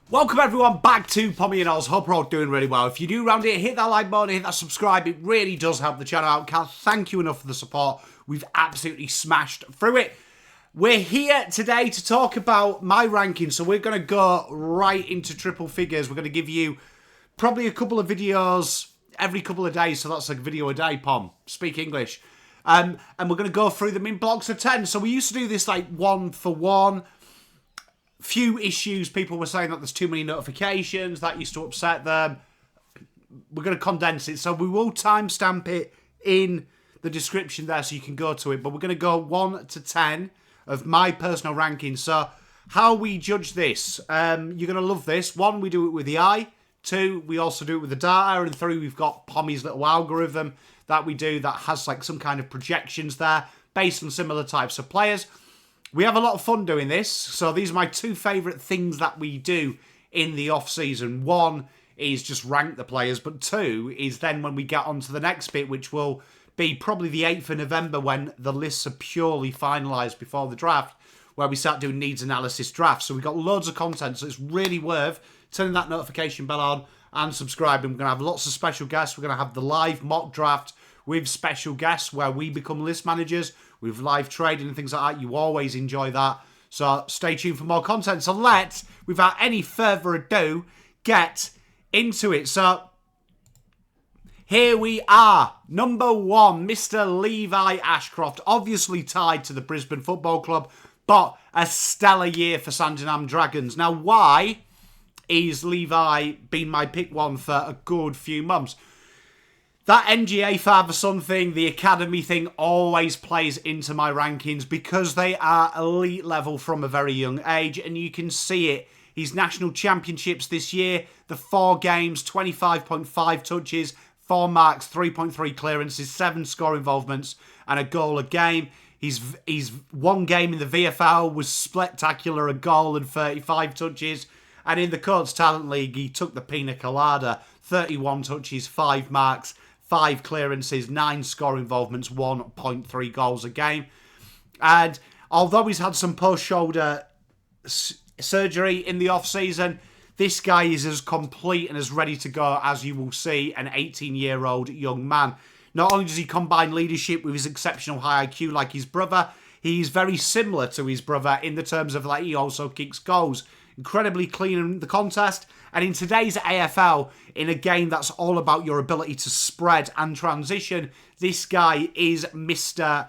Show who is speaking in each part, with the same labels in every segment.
Speaker 1: Welcome everyone back to Pommy and Oz. Hope we're all doing really well. If you're new around here, hit that like button, hit that subscribe. It really does help the channel out. Can't thank you enough for the support. We've absolutely smashed through it. We're here today to talk about my rankings. So we're going to go right into triple figures. We're going to give you probably a couple of videos every couple of days. So that's like a video a day, Pom. Speak English. And we're going to go through them in blocks of 10. So we used to do this like one for one. Few issues, people were saying that there's too many notifications, that used to upset them. We're going to condense it, so we will timestamp it in the description there so you can go to it, but we're going to go 1 to 10 of my personal rankings. So how we judge this, you're going to love this. 1, we do it with the eye. 2, we also do it with the data. And 3, we've got Pommy's little algorithm that we do that has like some kind of projections there based on similar types of players. We have a lot of fun doing this, so these are my two favourite things that we do in the off-season. 1 is just rank the players, but 2 is then when we get on to the next bit, which will be probably the 8th of November when the lists are purely finalised before the draft, where we start doing needs analysis drafts. So we've got loads of content, so it's really worth turning that notification bell on and subscribing. We're going to have lots of special guests. We're going to have the live mock draft with special guests where we become list managers with live trading and things like that. You always enjoy that. So stay tuned for more content. So let's, without any further ado, get into it. So here we are. Number 1, Mr. Levi Ashcroft. Obviously tied to the Brisbane Football Club, but a stellar year for Sandringham Dragons. Now, why is Levi been my pick 1 for a good few months? That NGA father-son thing, the academy thing, always plays into my rankings because they are elite level from a very young age, and you can see it. His national championships this year, the 4 games, 25.5 touches, 4 marks, 3.3 clearances, 7 score involvements, and a goal a game. His 1 game in the VFL was spectacular, a goal and 35 touches. And in the Coates Talent League, he took the pina colada, 31 touches, 5 marks, 5 clearances, 9 score involvements, 1.3 goals a game. And although he's had some post-shoulder surgery in the off-season, this guy is as complete and as ready to go as you will see an 18-year-old young man. Not only does he combine leadership with his exceptional high IQ like his brother, he's very similar to his brother in the terms of like he also kicks goals. Incredibly clean in the contest. And in today's AFL, in a game that's all about your ability to spread and transition, this guy is Mr.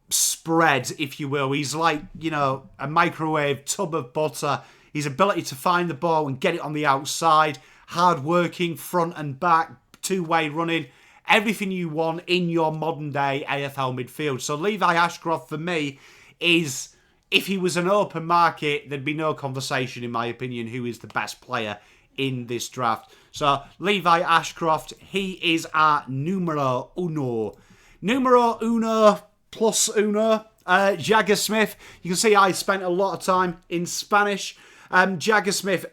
Speaker 1: Spread, if you will. He's like, you know, a microwave tub of butter. His ability to find the ball and get it on the outside, hard-working, front and back, two-way running, everything you want in your modern-day AFL midfield. So Levi Ashcroft, for me, is, if he was an open market, there'd be no conversation, in my opinion, who is the best player in this draft. So Levi Ashcroft, he is our numero uno. Numero uno plus uno. Jagga Smith. You can see I spent a lot of time in Spanish. Jagga Smith,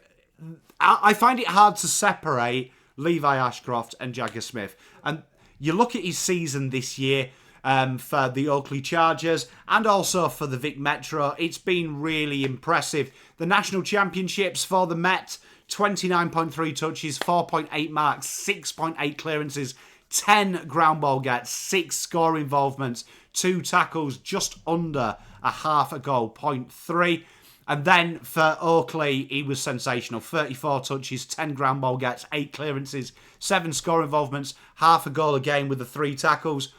Speaker 1: I find it hard to separate Levi Ashcroft and Jagga Smith. And you look at his season this year, for the Oakley Chargers and also for the Vic Metro. It's been really impressive. The national championships for the Met, 29.3 touches, 4.8 marks, 6.8 clearances, 10 ground ball gets, 6 score involvements, 2 tackles, just under a half a goal, 0.3. And then for Oakley, he was sensational. 34 touches, 10 ground ball gets, 8 clearances, 7 score involvements, half a goal a game with the 3 tackles.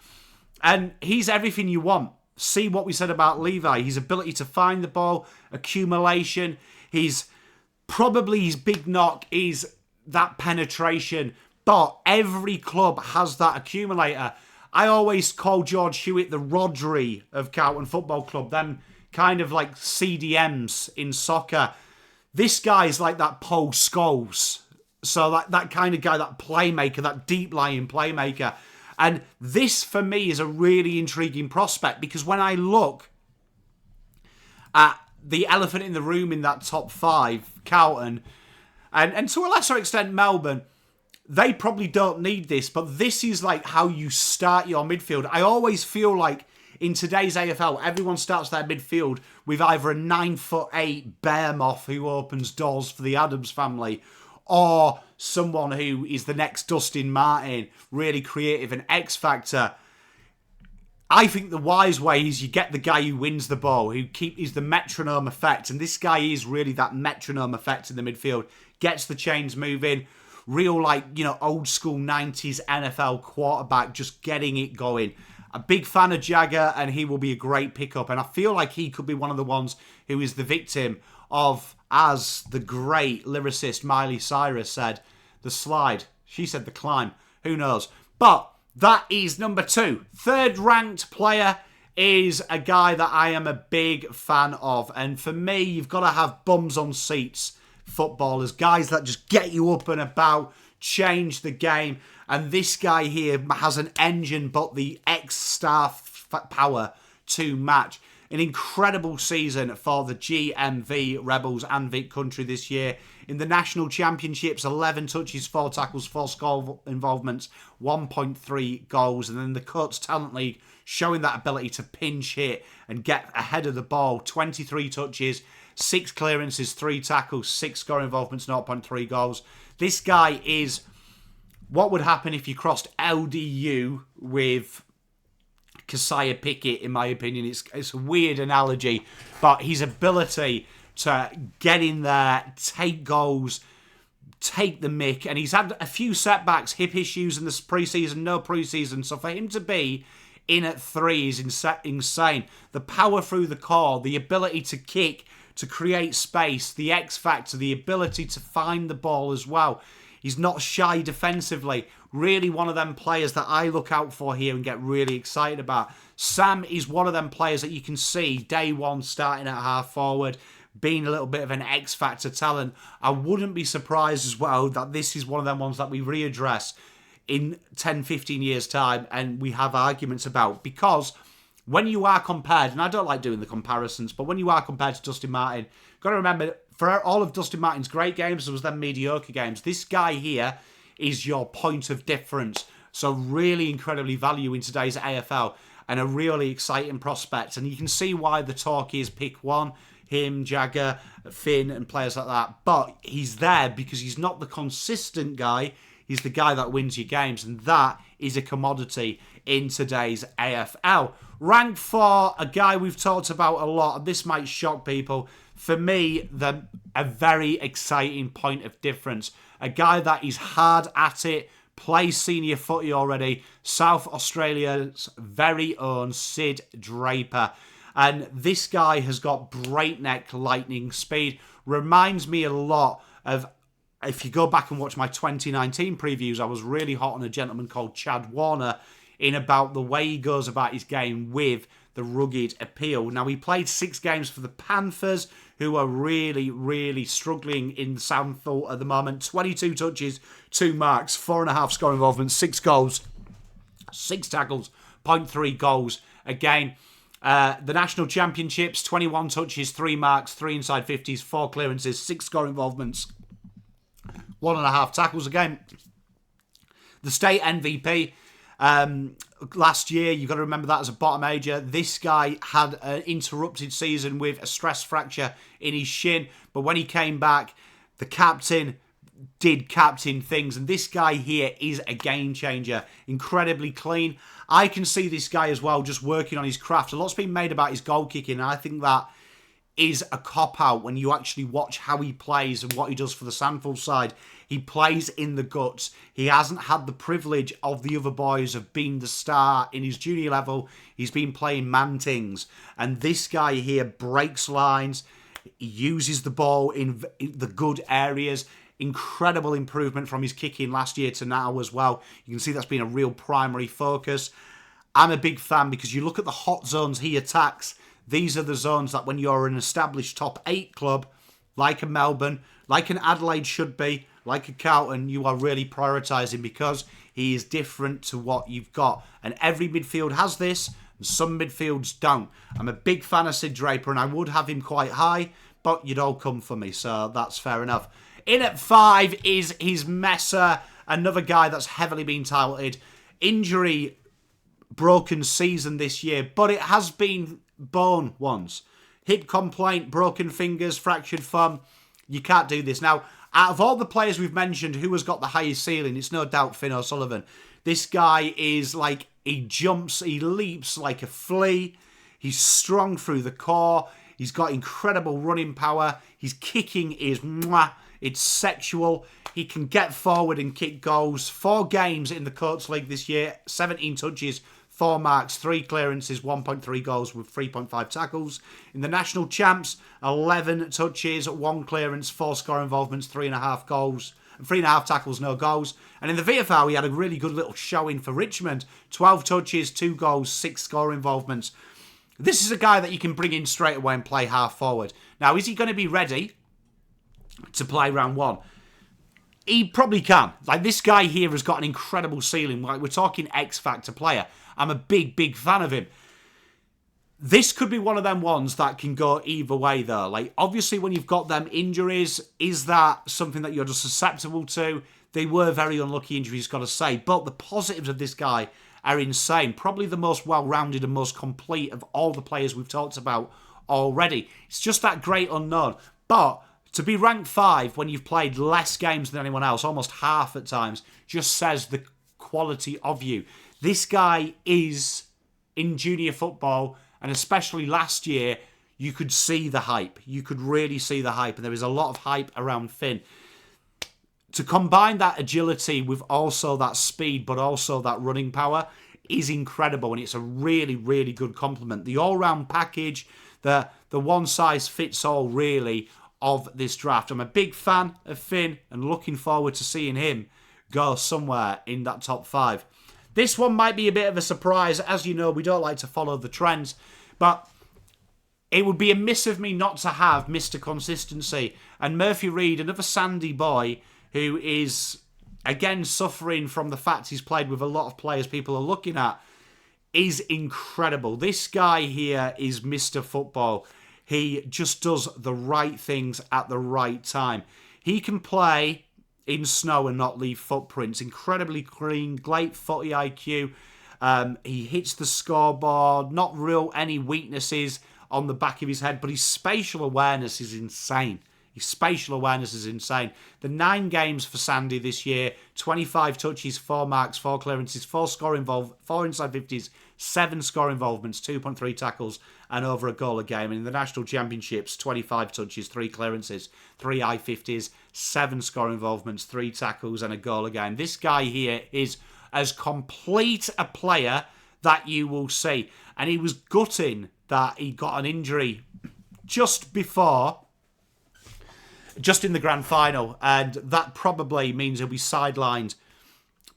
Speaker 1: And he's everything you want. See what we said about Levi. His ability to find the ball, accumulation. Probably his big knock is that penetration. But every club has that accumulator. I always call George Hewitt the Rodri of Carlton Football Club. Them kind of like CDMs in soccer. This guy's like that Paul Scholes. So that kind of guy, that playmaker, that deep-lying playmaker. And this, for me, is a really intriguing prospect because when I look at the elephant in the room in that top 5, Carlton, and to a lesser extent Melbourne, they probably don't need this, but this is like how you start your midfield. I always feel like in today's AFL, everyone starts their midfield with either a 9'8" bear moth who opens doors for the Adams family, or someone who is the next Dustin Martin, really creative and X Factor. I think the wise way is you get the guy who wins the ball, is the metronome effect. And this guy is really that metronome effect in the midfield. Gets the chains moving. Real, old school 90s NFL quarterback, just getting it going. A big fan of Jagga, and he will be a great pickup. And I feel like he could be one of the ones who is the victim of, as the great lyricist Miley Cyrus said, the slide. She said the climb. Who knows? But that is number 2. Third ranked player is a guy that I am a big fan of. And for me, you've got to have bums on seats footballers. Guys that just get you up and about, change the game. And this guy here has an engine, but the X-star power to match. An incredible season for the GMV Rebels and Vic Country this year. In the National Championships, 11 touches, 4 tackles, 4 score involvements, 1.3 goals. And then the Coates Talent League, showing that ability to pinch hit and get ahead of the ball. 23 touches, 6 clearances, 3 tackles, 6 score involvements, 0.3 goals. This guy is what would happen if you crossed LDU with Keziah Pickett, in my opinion. It's a weird analogy, but his ability to get in there, take goals, take the mick, and he's had a few setbacks, hip issues in this preseason, no preseason, so for him to be in at 3 is insane. The power through the core, the ability to kick, to create space, the X factor, the ability to find the ball as well. He's not shy defensively. Really one of them players that I look out for here and get really excited about. Sam is one of them players that you can see day one starting at half forward, being a little bit of an X factor talent. I wouldn't be surprised as well that this is one of them ones that we readdress in 10, 15 years time and we have arguments about, because when you are compared, and I don't like doing the comparisons, but when you are compared to Dustin Martin, you've got to remember, for all of Dustin Martin's great games, there was them mediocre games. This guy here is your point of difference. So really incredibly value in today's AFL and a really exciting prospect. And you can see why the talk is pick 1, him, Jagga, Finn, and players like that. But he's there because he's not the consistent guy. He's the guy that wins your games. And that is a commodity in today's AFL. Rank 4, a guy we've talked about a lot. And this might shock people. For me, a very exciting point of difference. A guy that is hard at it, plays senior footy already. South Australia's very own Sid Draper. And this guy has got breakneck lightning speed. Reminds me a lot of, if you go back and watch my 2019 previews, I was really hot on a gentleman called Chad Warner in about the way he goes about his game with the rugged appeal. Now, he played 6 games for the Panthers, who are really, really struggling in Southall at the moment. 22 touches, 2 marks, 4.5 score involvements, 6 goals, 6 tackles, 0.3 goals. Again, the National Championships, 21 touches, 3 marks, 3 inside 50s, 4 clearances, 6 score involvements, 1.5 tackles. Again, the state MVP, last year, you've got to remember that as a bottom major. This guy had an interrupted season with a stress fracture in his shin, but when he came back, the captain did captain things, and this guy here is a game changer. Incredibly clean. I can see this guy as well just working on his craft. A lot's been made about his goal kicking, and I think that is a cop-out when you actually watch how he plays and what he does for the Sandford side. He plays in the guts. He hasn't had the privilege of the other boys of being the star in his junior level. He's been playing mantings. And this guy here breaks lines. He uses the ball in the good areas. Incredible improvement from his kicking last year to now as well. You can see that's been a real primary focus. I'm a big fan because you look at the hot zones he attacks. These are the zones that when you're an established top 8 club, like a Melbourne, like an Adelaide should be, like a Carlton, you are really prioritising because he is different to what you've got. And every midfield has this, and some midfields don't. I'm a big fan of Sid Draper, and I would have him quite high, but you'd all come for me, so that's fair enough. In at 5 is his Messer, another guy that's heavily been touted. Injury broken season this year, but it has been bone ones. Hip complaint, broken fingers, fractured thumb. You can't do this. Now, out of all the players we've mentioned, who has got the highest ceiling, it's no doubt Finn O'Sullivan. This guy is like, he jumps, he leaps like a flea. He's strong through the core. He's got incredible running power. His kicking is mwah. It's sexual. He can get forward and kick goals. 4 games in the Coates League this year. 17 touches, 4 marks, 3 clearances, 1.3 goals with 3.5 tackles. In the National Champs, 11 touches, 1 clearance, 4 score involvements, 3.5 goals. 3.5 tackles, no goals. And in the VFL, he had a really good little showing for Richmond. 12 touches, 2 goals, 6 score involvements. This is a guy that you can bring in straight away and play half forward. Now, is he going to be ready to play round 1? He probably can. Like, this guy here has got an incredible ceiling. Like, we're talking X-Factor player. I'm a big, big fan of him. This could be one of them ones that can go either way, though. Like, obviously, when you've got them injuries, is that something that you're just susceptible to? They were very unlucky injuries, got to say. But the positives of this guy are insane. Probably the most well-rounded and most complete of all the players we've talked about already. It's just that great unknown. But to be ranked 5 when you've played less games than anyone else, almost half at times, just says the quality of you. This guy is, in junior football, and especially last year, you could see the hype. You could really see the hype, and there is a lot of hype around Finn. To combine that agility with also that speed, but also that running power, is incredible, and it's a really, really good complement. The all-round package, the one-size-fits-all, really, of this draft. I'm a big fan of Finn, and looking forward to seeing him go somewhere in that top 5. This one might be a bit of a surprise. As you know, we don't like to follow the trends, but it would be a miss of me not to have Mr. Consistency. And Murphy Reid, another Sandy boy, who is, again, suffering from the fact he's played with a lot of players people are looking at, is incredible. This guy here is Mr. Football. He just does the right things at the right time. He can play in snow and not leave footprints. Incredibly clean, great footy IQ. He hits the scoreboard, not real any weaknesses on the back of his head, but his spatial awareness is insane. His spatial awareness is insane. The 9 games for Sandy this year, 25 touches, 4 marks, 4 clearances, 4 inside 50s, 7 score involvements, 2.3 tackles, and over a goal a game. And in the National Championships, 25 touches, 3 clearances, 3 I50s, 7 score involvements, 3 tackles, and a goal a game. This guy here is as complete a player that you will see. And he was gutting that he got an injury just in the grand final, and that probably means he'll be sidelined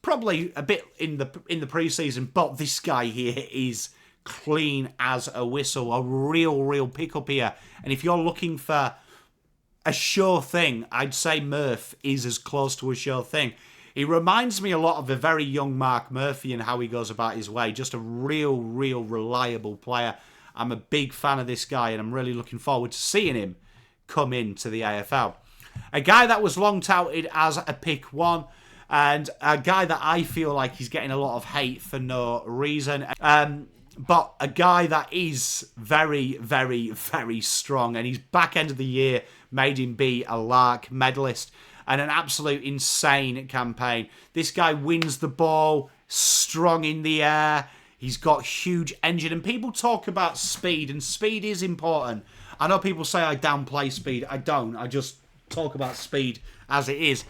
Speaker 1: probably a bit in the pre-season. But this guy here is clean as a whistle, a real pick-up here. And if you're looking for a sure thing, I'd say Murph is as close to a sure thing. He reminds me a lot of a very young Mark Murphy and how he goes about his way. Just a real reliable player. I'm a big fan of this guy, and I'm really looking forward to seeing him come into the AFL. A guy that was long touted as a pick 1, and a guy that I feel like he's getting a lot of hate for no reason. But a guy that is very strong, and his back end of the year made him be a Lark medalist and an absolute insane campaign. This guy wins the ball, strong in the air. He's got huge engine, and people talk about speed, and speed is important. I know people say I downplay speed. I don't. I just talk about speed as it is.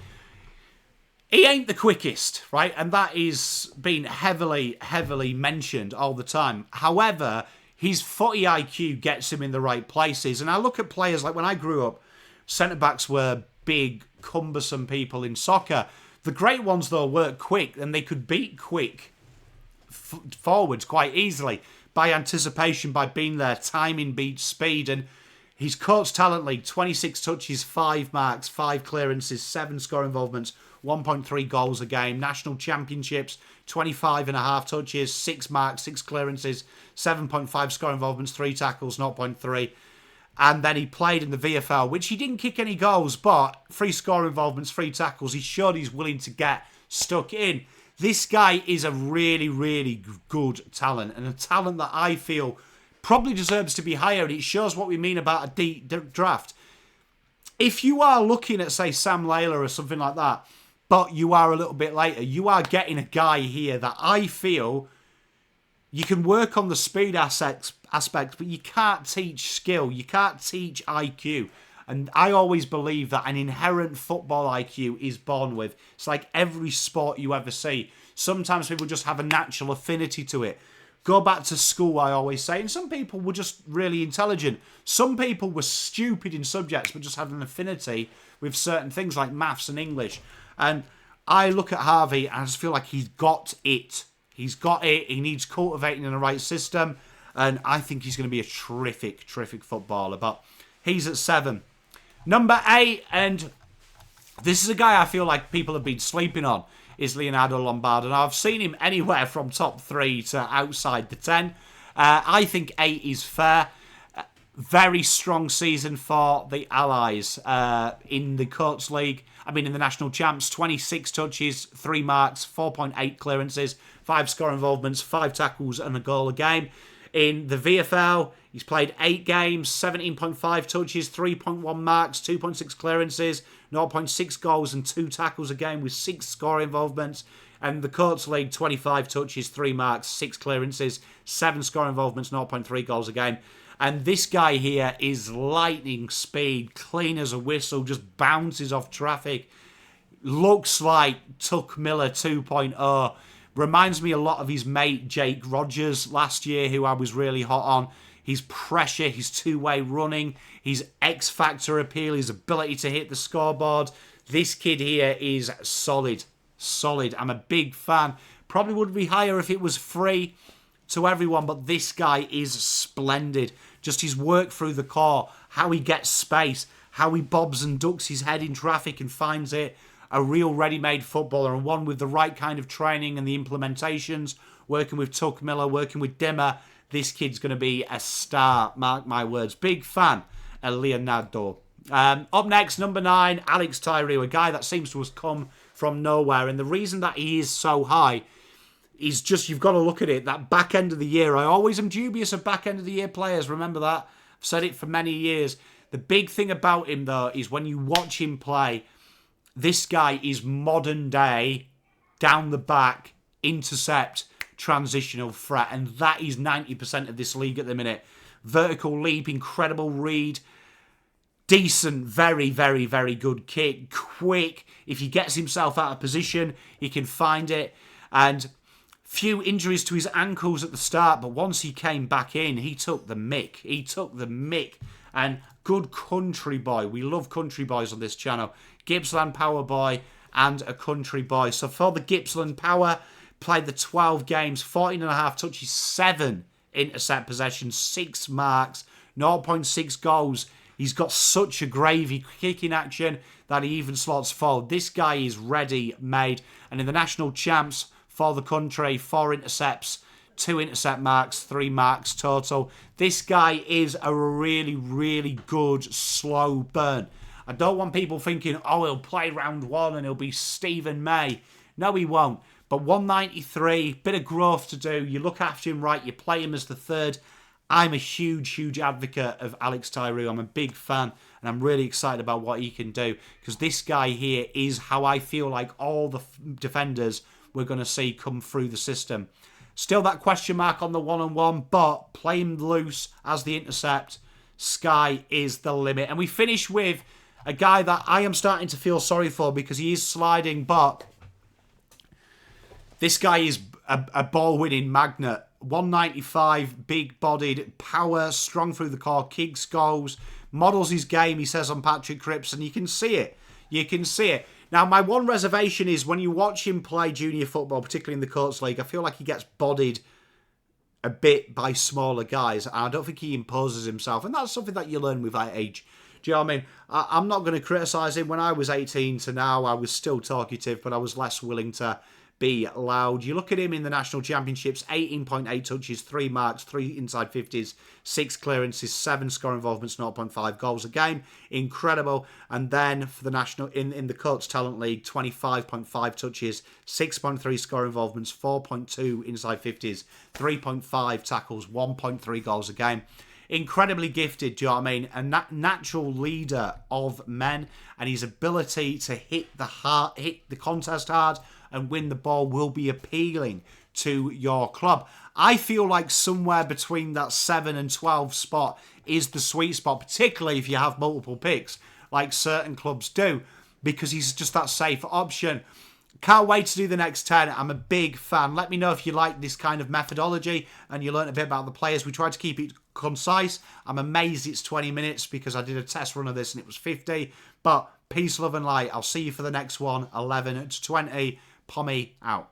Speaker 1: He ain't the quickest, right? And that is being heavily mentioned all the time. However, his footy IQ gets him in the right places. And I look at players like when I grew up, centre-backs were big, cumbersome people in soccer. The great ones, though, were quick, and they could beat quick forwards quite easily by anticipation, by being there. Timing beats speed, and his Coates Talent League, 26 touches, 5 marks, 5 clearances, 7 score involvements, 1.3 goals a game. National Championships, 25.5 touches, 6 marks, 6 clearances, 7.5 score involvements, 3 tackles, 0.3. And then he played in the VFL, which he didn't kick any goals, but 3 score involvements, 3 tackles. He showed he's willing to get stuck in. This guy is a really, really good talent, and a talent that I feel probably deserves to be higher, and it shows what we mean about a deep draft. If you are looking at, say, Sam Lalor or something like that, but you are a little bit later, you are getting a guy here that I feel you can work on the speed aspects, but you can't teach skill. You can't teach IQ. And I always believe that an inherent football IQ is born with. It's like every sport you ever see. Sometimes people just have a natural affinity to it. Go back to school, I always say. And some people were just really intelligent. Some people were stupid in subjects, but just had an affinity with certain things like maths and English. And I look at Harvey and I just feel like he's got it. He's got it. He needs cultivating in the right system. And I think he's going to be a terrific, terrific footballer. But he's at 7. Number 8, and this is a guy I feel like people have been sleeping on, is Leonardo Lombard. And I've seen him anywhere from top 3 to outside the 10. I think 8 is fair. Very strong season for the Allies in the Coates League. In the National Champs, 26 touches, 3 marks, 4.8 clearances, 5 score involvements, 5 tackles and a goal a game. In the VFL, he's played 8 games, 17.5 touches, 3.1 marks, 2.6 clearances, 0.6 goals and 2 tackles a game with 6 score involvements. And the Coates League, 25 touches, 3 marks, 6 clearances, 7 score involvements, 0.3 goals a game. And this guy here is lightning speed, clean as a whistle, just bounces off traffic. Looks like Tuck Miller 2.0. Reminds me a lot of his mate Jake Rogers last year, who I was really hot on. His pressure, his two-way running, his X-factor appeal, his ability to hit the scoreboard. This kid here is solid. Solid. I'm a big fan. Probably would be higher if it was free to everyone, but this guy is splendid. Just his work through the core, how he gets space, how he bobs and ducks his head in traffic and finds it. A real ready-made footballer, and one with the right kind of training and the implementations, working with Tuck Miller, working with Dimmer. This kid's going to be a star, mark my words. Big fan of Leonardo. Up next, number 9, Alix Tauru, a guy that seems to have come from nowhere. And the reason that he is so high is just, you've got to look at it, that back end of the year. I always am dubious of back end of the year players, remember that? I've said it for many years. The big thing about him, though, is when you watch him play, this guy is modern day, down the back, intercept, transitional threat. And that is 90% of this league at the minute. Vertical leap, incredible read. Decent, very, very, very good kick. Quick. If he gets himself out of position, he can find it. And few injuries to his ankles at the start, but once he came back in, he took the mick. He took the mick. And good country boy. We love country boys on this channel. Gippsland Power boy and a country boy. So for the Gippsland Power, played the 12 games, 14.5 touches, 7 intercept possessions, 6 marks, 0.6 goals. He's got such a gravy kicking action that he even slots forward. This guy is ready-made. And in the National Champs for the country, 4 intercepts, 2 intercept marks, 3 marks total. This guy is a really, really good slow burn. I don't want people thinking, oh, he'll play round 1 and he'll be Stephen May. No, he won't. But 193, bit of growth to do. You look after him right, you play him as the 3rd. I'm a huge, huge advocate of Alix Tauru. I'm a big fan, and I'm really excited about what he can do, because this guy here is how I feel like all the defenders we're going to see come through the system. Still that question mark on the 1-on-1, but play him loose as the intercept. Sky is the limit. And we finish with a guy that I am starting to feel sorry for because he is sliding, but this guy is a ball-winning magnet. 195, big-bodied, power, strong through the core, kicks goals, models his game, he says on Patrick Cripps, and you can see it. You can see it. Now, my one reservation is when you watch him play junior football, particularly in the Coates League, I feel like he gets bodied a bit by smaller guys, and I don't think he imposes himself, and that's something that you learn with age. Do you know what I mean? I'm not going to criticise him. When I was 18 to now, I was still talkative, but I was less willing to be loud. You look at him in the National Championships, 18.8 touches, 3 marks, 3 inside 50s, 6 clearances, 7 score involvements, 0.5 goals a game. Incredible. And then for the national in the Coates Talent League, 25.5 touches, 6.3 score involvements, 4.2 inside 50s, 3.5 tackles, 1.3 goals a game. Incredibly gifted, do you know what I mean? A natural leader of men, and his ability to hit the contest hard and win the ball will be appealing to your club. I feel like somewhere between that 7 and 12 spot is the sweet spot, particularly if you have multiple picks, like certain clubs do, because he's just that safe option. Can't wait to do the next 10. I'm a big fan. Let me know if you like this kind of methodology and you learn a bit about the players. We tried to keep it concise. I'm amazed it's 20 minutes because I did a test run of this and it was 50. But peace, love and light. I'll see you for the next one. 11 to 20. Pommy out.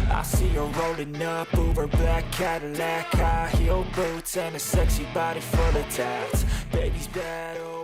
Speaker 2: I see her rolling up, Uber black Cadillac, high heel boots and a sexy body full of tats. Baby's bad.